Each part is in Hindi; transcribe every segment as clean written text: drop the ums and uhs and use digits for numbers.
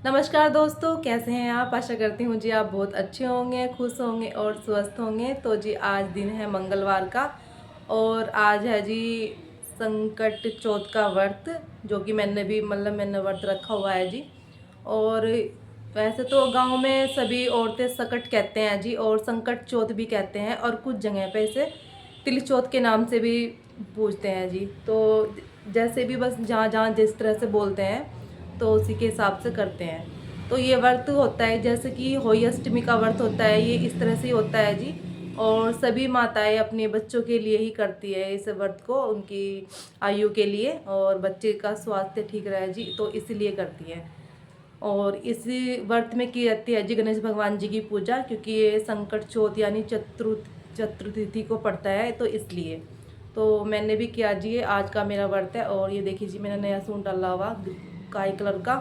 नमस्कार दोस्तों, कैसे हैं आप? आशा करती हूँ जी आप बहुत अच्छे होंगे, खुश होंगे और स्वस्थ होंगे। तो जी आज दिन है मंगलवार का और आज है जी संकट चौथ का व्रत, जो कि मैंने व्रत रखा हुआ है जी। और वैसे तो गांव में सभी औरतें सकट कहते हैं जी, और संकट चौथ भी कहते हैं, और कुछ जगह पे इसे तिल चौथ के नाम से भी पूछते हैं जी। तो जैसे भी बस जहाँ जहाँ जिस तरह से बोलते हैं तो उसी के हिसाब से करते हैं। तो ये व्रत होता है जैसे कि होली अष्टमी का व्रत होता है, ये इस तरह से ही होता है जी। और सभी माताएं अपने बच्चों के लिए ही करती है इस व्रत को, उनकी आयु के लिए, और बच्चे का स्वास्थ्य ठीक रहे जी, तो इसीलिए करती है। और इसी व्रत में की जाती है जी गणेश भगवान जी की पूजा, क्योंकि ये संकट चौथ यानी चतुर्थी को पड़ता है, तो इसलिए तो मैंने भी किया जी। ये आज का मेरा व्रत है। और ये देखिए जी, मैंने नया सूट डाला हुआ काई कलर का।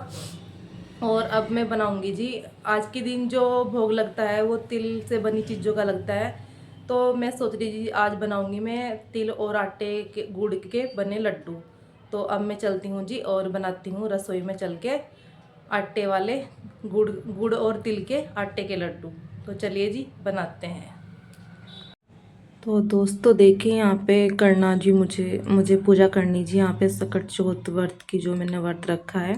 और अब मैं बनाऊंगी जी। आज के दिन जो भोग लगता है वो तिल से बनी चीज़ों का लगता है। तो मैं सोच रही जी आज बनाऊंगी मैं तिल और आटे के गुड़ के बने लड्डू। तो अब मैं चलती हूँ जी और बनाती हूँ रसोई में चल के आटे वाले गुड़ गुड़ और तिल के आटे के लड्डू। तो चलिए जी बनाते हैं। तो दोस्तों देखिए, यहाँ पे करना जी, मुझे मुझे पूजा करनी जी। यहाँ पे सकट चौथ व्रत की जो मैंने व्रत रखा है,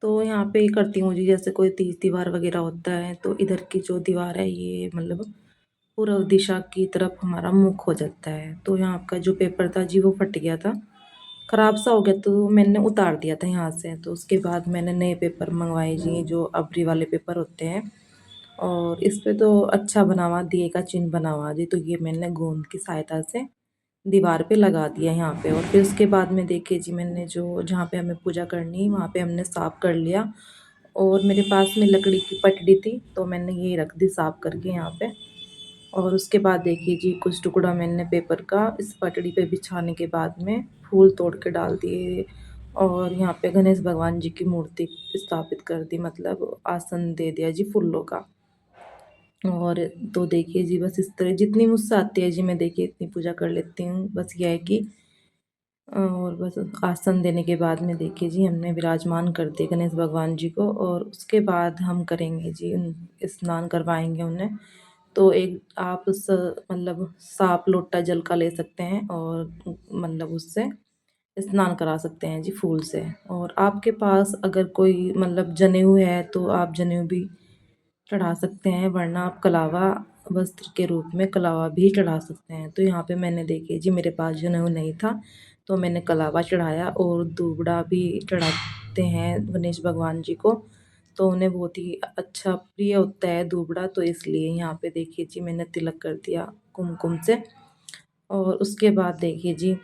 तो यहाँ पे ही करती हूँ जी। जैसे कोई तीज त्योहार वगैरह होता है तो इधर की जो दीवार है ये पूर्व दिशा की तरफ हमारा मुख हो जाता है। तो यहाँ का जो पेपर था जी वो फट गया था, ख़राब सा हो गया, तो मैंने उतार दिया था यहाँ से। तो उसके बाद मैंने नए पेपर मंगवाए जी, जो अबरी वाले पेपर होते हैं। और इस पे तो अच्छा बना हुआ दिए का चिन्ह बना हुआ जी, तो ये मैंने गोंद की सहायता से दीवार पे लगा दिया यहाँ पे। और फिर उसके बाद में देखिए जी, मैंने जो जहाँ पे हमें पूजा करनी है वहाँ पे हमने साफ़ कर लिया। और मेरे पास में लकड़ी की पटड़ी थी, तो मैंने ये रख दी साफ़ करके यहाँ पे। और उसके बाद देखिए जी, कुछ टुकड़ा मैंने पेपर का इस पटड़ी पे बिछाने के बाद में फूल तोड़ के डाल दिए। और यहाँ पे गणेश भगवान जी की मूर्ति स्थापित कर दी, मतलब आसन दे दिया जी फूलों का। और तो देखिए जी, बस इस तरह जितनी मुझसे आती है जी मैं देखिए इतनी पूजा कर लेती हूँ। बस यह है कि और बस आसन देने के बाद में देखिए जी, हमने विराजमान कर दिए गणेश भगवान जी को। और उसके बाद हम करेंगे जी स्नान करवाएंगे उन्हें। तो एक आप मतलब साफ लोटा जल का ले सकते हैं और मतलब उससे स्नान करा सकते हैं जी फूल से। और आपके पास अगर कोई मतलब जनेऊ है तो आप जनेऊ भी चढ़ा सकते हैं, वरना आप कलावा वस्त्र के रूप में कलावा भी चढ़ा सकते हैं। तो यहाँ पे मैंने देखिए जी, मेरे पास जनेऊ नहीं था तो मैंने कलावा चढ़ाया। और दूबड़ा भी चढ़ाते हैं गणेश भगवान जी को, तो उन्हें बहुत ही अच्छा प्रिय होता है दूबड़ा, तो इसलिए यहाँ पे देखिए जी मैंने तिलक कर दिया कुमकुम से। और उसके बाद देखिए जी,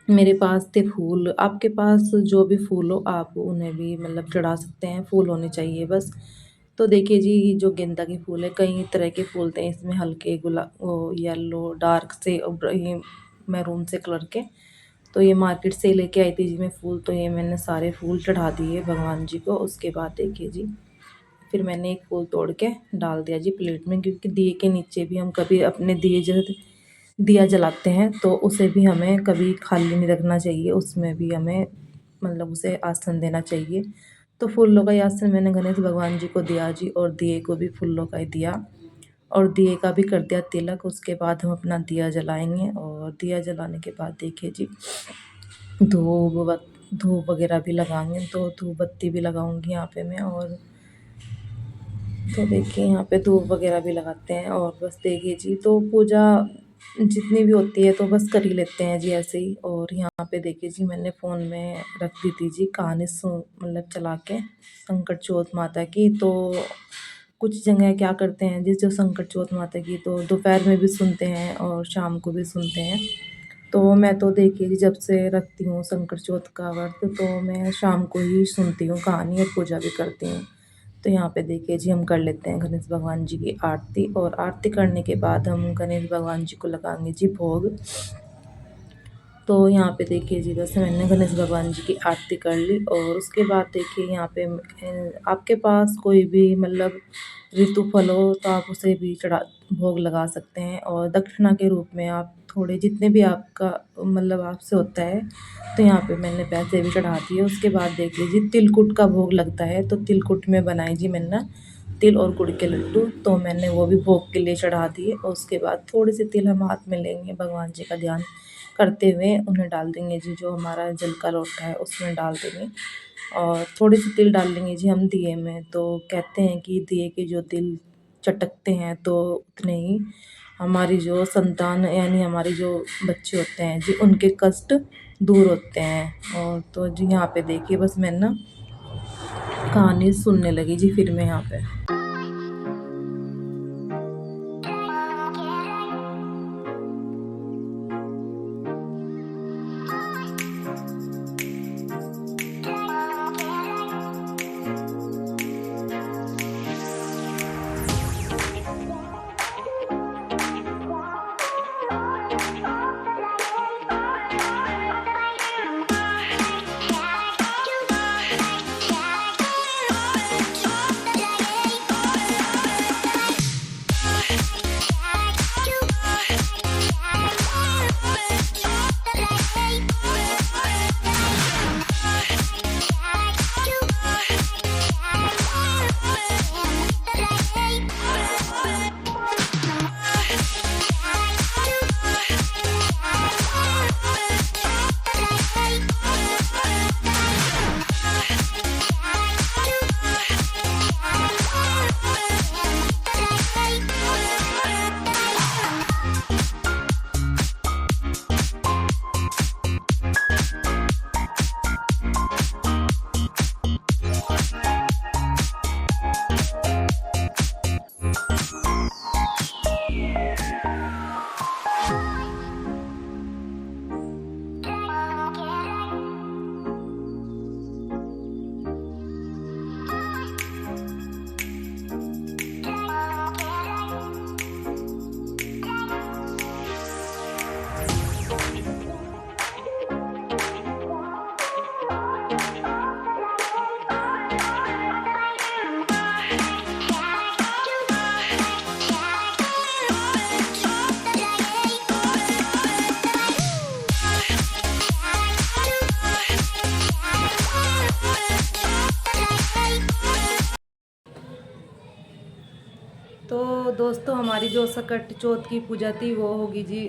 मेरे पास थे फूल। आपके पास जो भी फूल हो आप उन्हें भी मतलब चढ़ा सकते हैं, फूल होने चाहिए बस। तो देखिए जी, जो गेंदा के फूल है, कई तरह के फूल थे इसमें, हल्के वो येलो डार्क से और ये मैरून से कलर के। तो ये मार्केट से ही लेके आई थी जी मैं फूल। तो ये मैंने सारे फूल चढ़ा दिए भगवान जी को। उसके बाद देखिए जी, फिर मैंने एक फूल तोड़ के डाल दिया जी प्लेट में, क्योंकि दिए के नीचे भी हम कभी अपने दिया जलाते हैं तो उसे भी हमें कभी खाली नहीं रखना चाहिए, उसमें भी हमें मतलब उसे आसन देना चाहिए। तो फूलों का ही आसन मैंने गणेश भगवान जी को दिया जी, और दिए को भी फूलों का ही दिया। और दिए का भी कर दिया तिलक। उसके बाद हम अपना दिया जलाएंगे। और दिया जलाने के बाद देखिए जी, धूप वगैरह भी लगाएंगे, तो धूप बत्ती भी लगाऊंगी यहाँ पे मैं। और तो देखिए यहाँ पे धूप वगैरह भी लगाते हैं। और बस देखिए जी, तो पूजा जितनी भी होती है तो बस कर ही लेते हैं जी ऐसे ही। और यहाँ पे देखिए जी, मैंने फ़ोन में रख दी थी जी कहानी मतलब चला के संकट चौथ माता की। तो कुछ जगह क्या करते हैं जी, जो संकट चौथ माता की तो दोपहर में भी सुनते हैं और शाम को भी सुनते हैं। तो मैं तो देखिए जी, जब से रखती हूँ संकट चौथ का व्रत, तो मैं शाम को ही सुनती हूँ कहानी और पूजा भी करती हूँ। तो यहाँ पे देखिए जी, हम कर लेते हैं गणेश भगवान जी की आरती। और आरती करने के बाद हम गणेश भगवान जी को लगाएंगे जी भोग। तो यहाँ पे देखिए जी, बस मैंने गणेश भगवान जी की आरती कर ली। और उसके बाद देखिए यहाँ पे आपके पास कोई भी मतलब ऋतु फल हो तो आप उसे भी चढ़ा भोग लगा सकते हैं। और दक्षिणा के रूप में आप थोड़े जितने भी आपका मतलब आपसे होता है, तो यहाँ पे मैंने पैसे भी चढ़ा दिए। उसके बाद देख लीजिए तिलकुट का भोग लगता है, तो तिलकुट में बनाई जी मैंने ना तिल और गुड़ के लड्डू, तो मैंने वो भी भोग के लिए चढ़ा दिए। और उसके बाद थोड़े से तिल हम हाथ में लेंगे, भगवान जी का ध्यान करते हुए उन्हें डाल देंगे जी, जो हमारा जल का लोटा है उसमें डाल देंगे। और थोड़े से तिल डाल लेंगे जी हम दिए में। तो कहते हैं कि दिए के जो तिल चटकते हैं तो उतने ही हमारी जो संतान यानी हमारे जो बच्चे होते हैं जी, उनके कष्ट दूर होते हैं। और तो जी यहाँ पे देखिए बस मैं ना कहानी सुनने लगी जी, फिर मैं यहाँ पे। तो दोस्तों हमारी जो सकट चौथ की पूजा थी वो होगी जी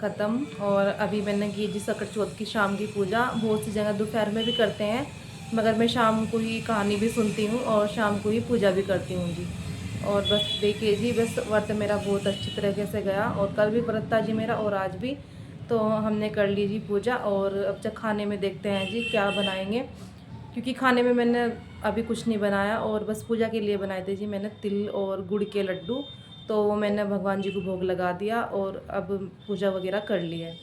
ख़त्म। और अभी मैंने की जी सकट चौथ की शाम की पूजा। बहुत सी जगह दोपहर में भी करते हैं, मगर मैं शाम को ही कहानी भी सुनती हूँ और शाम को ही पूजा भी करती हूँ जी। और बस देखिए जी, बस व्रत मेरा बहुत अच्छी तरीके से गया। और कल भी व्रत था जी मेरा और आज भी। तो हमने कर ली जी पूजा। और अब जब खाने में देखते हैं जी क्या बनाएंगे, क्योंकि खाने में मैंने अभी कुछ नहीं बनाया। और बस पूजा के लिए बनाए थे जी मैंने तिल और गुड़ के लड्डू। तो वो मैंने भगवान जी को भोग लगा दिया और अब पूजा वगैरह कर ली है।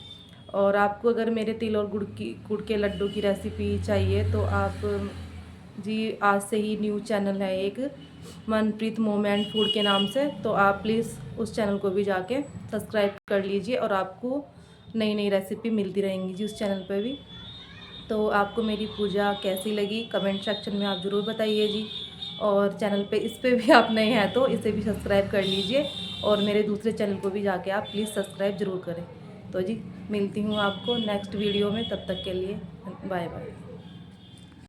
और आपको अगर मेरे तिल और गुड़ के लड्डू की रेसिपी चाहिए तो आप जी, आज से ही न्यू चैनल है एक, मनप्रीत मोम एंड फूड के नाम से, तो आप प्लीज़ उस चैनल को भी जाके सब्सक्राइब कर लीजिए। और आपको नई नई रेसिपी मिलती रहेंगी जी उस चैनल पर भी। तो आपको मेरी पूजा कैसी लगी कमेंट सेक्शन में आप ज़रूर बताइए जी। और चैनल पे इस पे भी आप नए हैं तो इसे भी सब्सक्राइब कर लीजिए। और मेरे दूसरे चैनल को भी जाके आप प्लीज़ सब्सक्राइब ज़रूर करें। तो जी मिलती हूँ आपको नेक्स्ट वीडियो में, तब तक के लिए बाय बाय।